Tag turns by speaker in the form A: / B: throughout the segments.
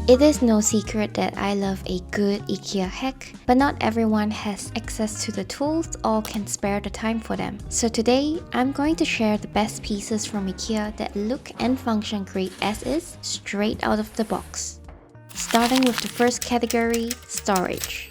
A: It is no secret that I love a good IKEA hack, but not everyone has access to the tools or can spare the time for them. So today, I'm going to share the best pieces from IKEA that look and function great as is, straight out of the box. Starting with the first category, storage.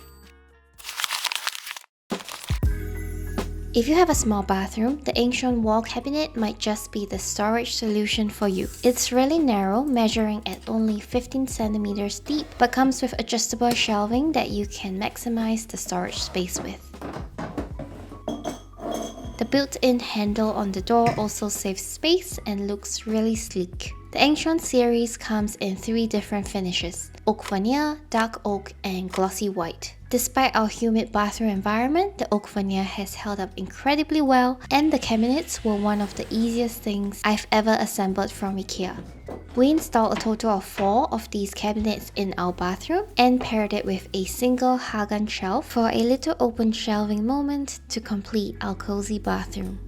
A: If you have a small bathroom, the Ängsjön wall cabinet might just be the storage solution for you. It's really narrow, measuring at only 15 centimeters deep, but comes with adjustable shelving that you can maximize the storage space with. The built-in handle on the door also saves space and looks really sleek. The Ängsjön series comes in 3 different finishes: oak veneer, dark oak, and glossy white. Despite our humid bathroom environment, the oak veneer has held up incredibly well, and the cabinets were one of the easiest things I've ever assembled from IKEA. We installed a total of 4 of these cabinets in our bathroom and paired it with a single Hagan shelf for a little open shelving moment to complete our cozy bathroom.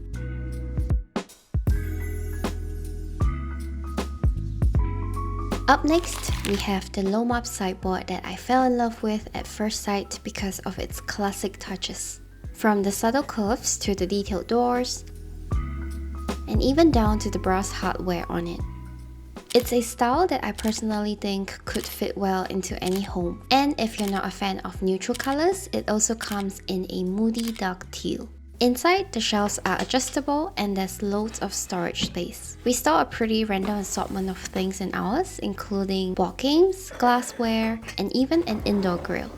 A: Up next, we have the Lommarp sideboard that I fell in love with at first sight because of its classic touches. From the subtle curves to the detailed doors, and even down to the brass hardware on it. It's a style that I personally think could fit well into any home. And if you're not a fan of neutral colors, it also comes in a moody dark teal. Inside, the shelves are adjustable and there's loads of storage space. We store a pretty random assortment of things in ours, including board games, glassware, and even an indoor grill.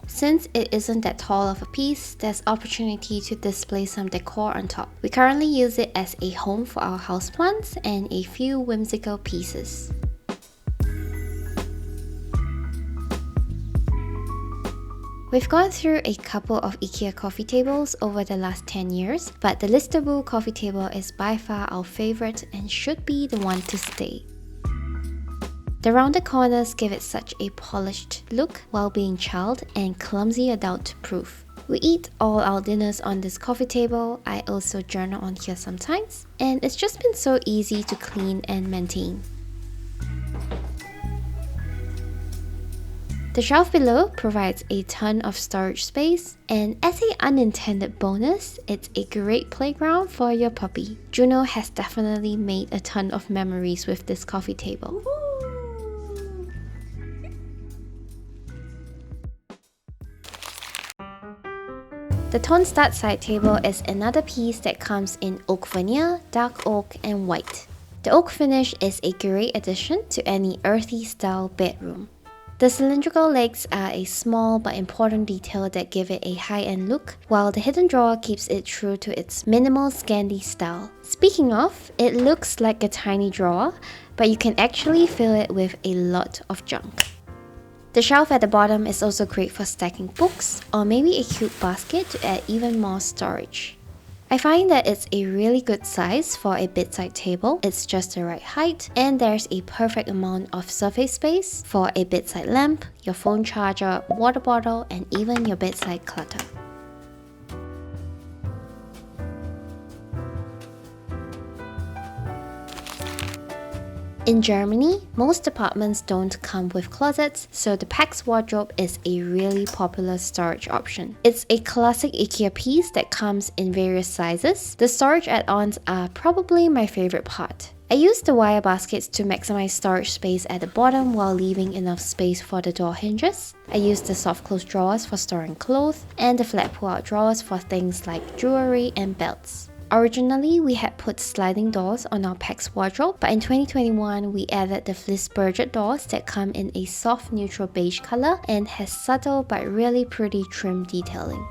A: Since it isn't that tall of a piece, there's opportunity to display some decor on top. We currently use it as a home for our houseplants and a few whimsical pieces. We've gone through a couple of IKEA coffee tables over the last 10 years, but the Listerby coffee table is by far our favorite and should be the one to stay. The rounded corners give it such a polished look while being child and clumsy adult proof. We eat all our dinners on this coffee table. I also journal on here sometimes, and it's just been so easy to clean and maintain. The shelf below provides a ton of storage space, and as an unintended bonus, it's a great playground for your puppy. Juno has definitely made a ton of memories with this coffee table. The Tonstad side table is another piece that comes in oak veneer, dark oak, and white. The oak finish is a great addition to any earthy style bedroom. The cylindrical legs are a small but important detail that give it a high-end look, while the hidden drawer keeps it true to its minimal Scandi style. Speaking of, it looks like a tiny drawer, but you can actually fill it with a lot of junk. The shelf at the bottom is also great for stacking books, or maybe a cute basket to add even more storage. I find that it's a really good size for a bedside table. It's just the right height, and there's a perfect amount of surface space for a bedside lamp, your phone charger, water bottle, and even your bedside clutter. In Germany, most apartments don't come with closets, so the PAX wardrobe is a really popular storage option. It's a classic IKEA piece that comes in various sizes. The storage add-ons are probably my favorite part. I use the wire baskets to maximize storage space at the bottom while leaving enough space for the door hinges. I use the soft close drawers for storing clothes and the flat pull-out drawers for things like jewelry and belts. Originally, we had put sliding doors on our PAX wardrobe, but in 2021, we added the fleece budget doors that come in a soft neutral beige color and has subtle but really pretty trim detailing.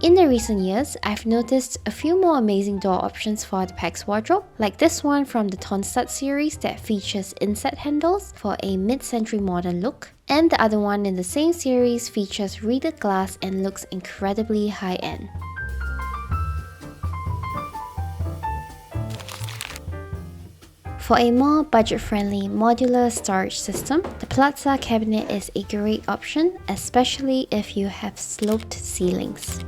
A: In the recent years, I've noticed a few more amazing door options for the PAX wardrobe, like this one from the Tonstad series that features inset handles for a mid-century modern look, and the other one in the same series features reeded glass and looks incredibly high-end. For a more budget-friendly modular storage system, the Platsa cabinet is a great option, especially if you have sloped ceilings.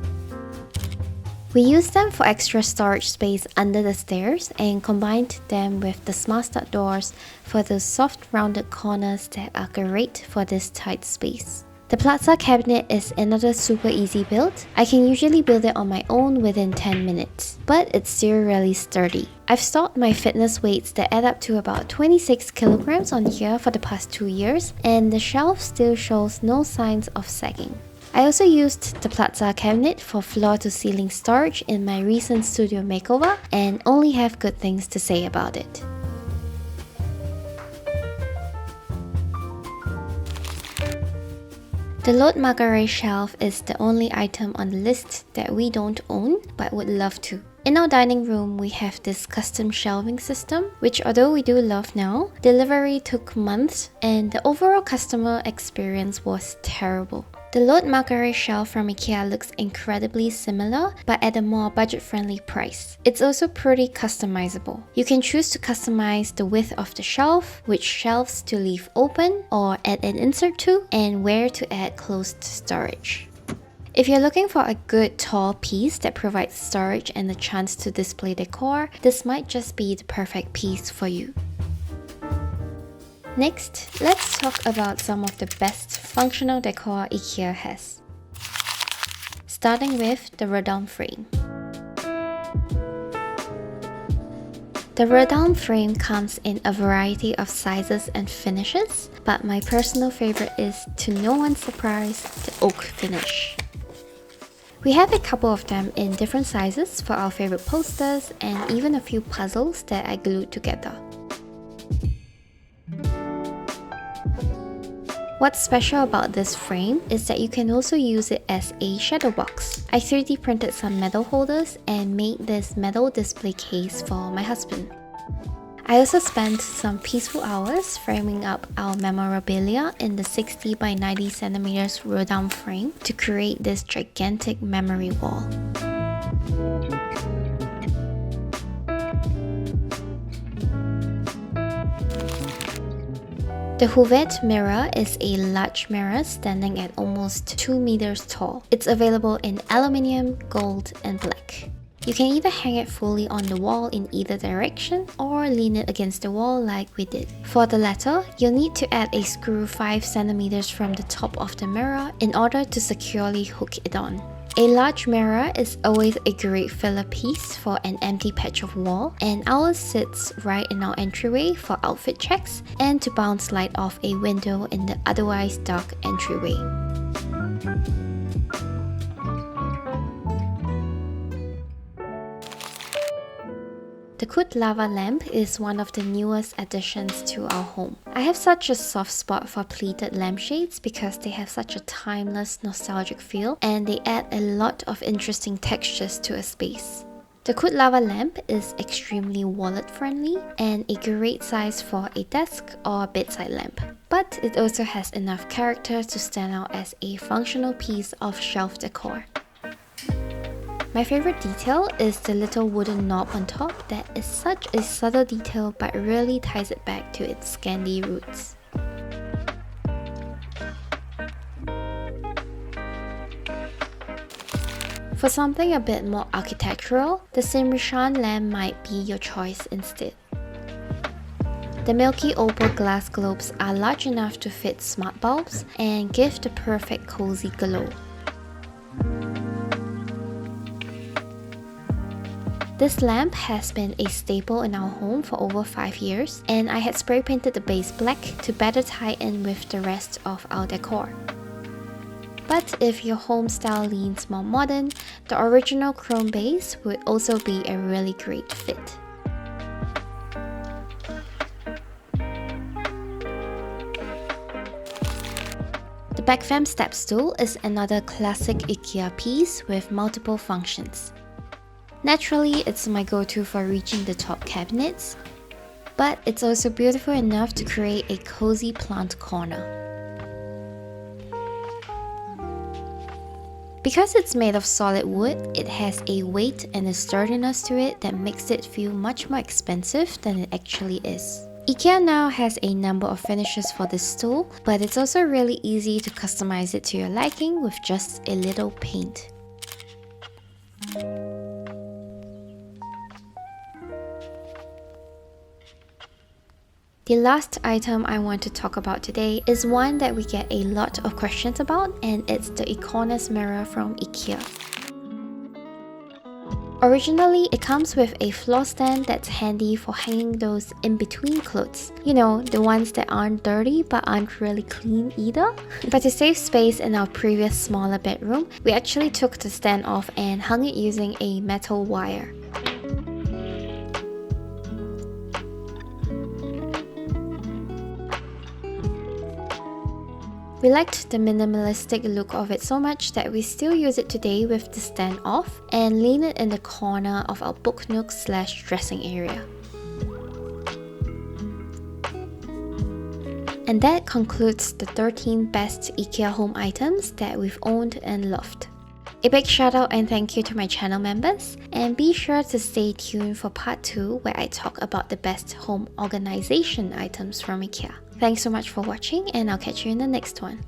A: We used them for extra storage space under the stairs and combined them with the smart start doors for those soft rounded corners that are great for this tight space. The Platsa cabinet is another super easy build. I can usually build it on my own within 10 minutes, but it's still really sturdy. I've stored my fitness weights that add up to about 26 kilograms on here for the past 2 years, and the shelf still shows no signs of sagging. I also used the Platsa cabinet for floor-to-ceiling storage in my recent studio makeover and only have good things to say about it. The Lådmakare shelf is the only item on the list that we don't own but would love to. In our dining room, we have this custom shelving system, which although we do love now, delivery took months and the overall customer experience was terrible. The Lådmakare shelf from IKEA looks incredibly similar, but at a more budget-friendly price. It's also pretty customizable. You can choose to customize the width of the shelf, which shelves to leave open or add an insert to, and where to add closed storage. If you're looking for a good tall piece that provides storage and a chance to display decor, this might just be the perfect piece for you. Next, let's talk about some of the best functional decor IKEA has. Starting with the Rödalm frame. The Rödalm frame comes in a variety of sizes and finishes, but my personal favorite is, to no one's surprise, the oak finish. We have a couple of them in different sizes for our favorite posters and even a few puzzles that I glued together. What's special about this frame is that you can also use it as a shadow box. I 3D printed some metal holders and made this metal display case for my husband. I also spent some peaceful hours framing up our memorabilia in the 60 by 90 centimeters Rödalm frame to create this gigantic memory wall. The Hovet mirror is a large mirror standing at almost 2 meters tall. It's available in aluminium, gold, and black. You can either hang it fully on the wall in either direction or lean it against the wall like we did. For the latter, you'll need to add a screw 5 centimeters from the top of the mirror in order to securely hook it on. A large mirror is always a great filler piece for an empty patch of wall, and ours sits right in our entryway for outfit checks and to bounce light off a window in the otherwise dark entryway. The Kuddlava lamp is one of the newest additions to our home. I have such a soft spot for pleated lampshades because they have such a timeless, nostalgic feel and they add a lot of interesting textures to a space. The Kuddlava lamp is extremely wallet-friendly and a great size for a desk or bedside lamp. But it also has enough character to stand out as a functional piece of shelf decor. My favorite detail is the little wooden knob on top that is such a subtle detail but really ties it back to its Scandi roots. For something a bit more architectural, the Simrishamn lamp might be your choice instead. The milky opal glass globes are large enough to fit smart bulbs and give the perfect cozy glow. This lamp has been a staple in our home for over 5 years, and I had spray painted the base black to better tie in with the rest of our decor. But if your home style leans more modern, the original chrome base would also be a really great fit. The Bekväm step stool is another classic IKEA piece with multiple functions. Naturally, it's my go-to for reaching the top cabinets, but it's also beautiful enough to create a cozy plant corner. Because it's made of solid wood, it has a weight and a sturdiness to it that makes it feel much more expensive than it actually is. IKEA now has a number of finishes for this stool, but it's also really easy to customize it to your liking with just a little paint. The last item I want to talk about today is one that we get a lot of questions about, and it's the Ikornnes mirror from IKEA. Originally, it comes with a floor stand that's handy for hanging those in-between clothes. You know, the ones that aren't dirty but aren't really clean either. But to save space in our previous smaller bedroom, we actually took the stand off and hung it using a metal wire. We liked the minimalistic look of it so much that we still use it today with the stand off and lean it in the corner of our book nook / dressing area. And that concludes the 13 best IKEA home items that we've owned and loved. A big shout out and thank you to my channel members, and be sure to stay tuned for part 2 where I talk about the best home organization items from IKEA. Thanks so much for watching, and I'll catch you in the next one.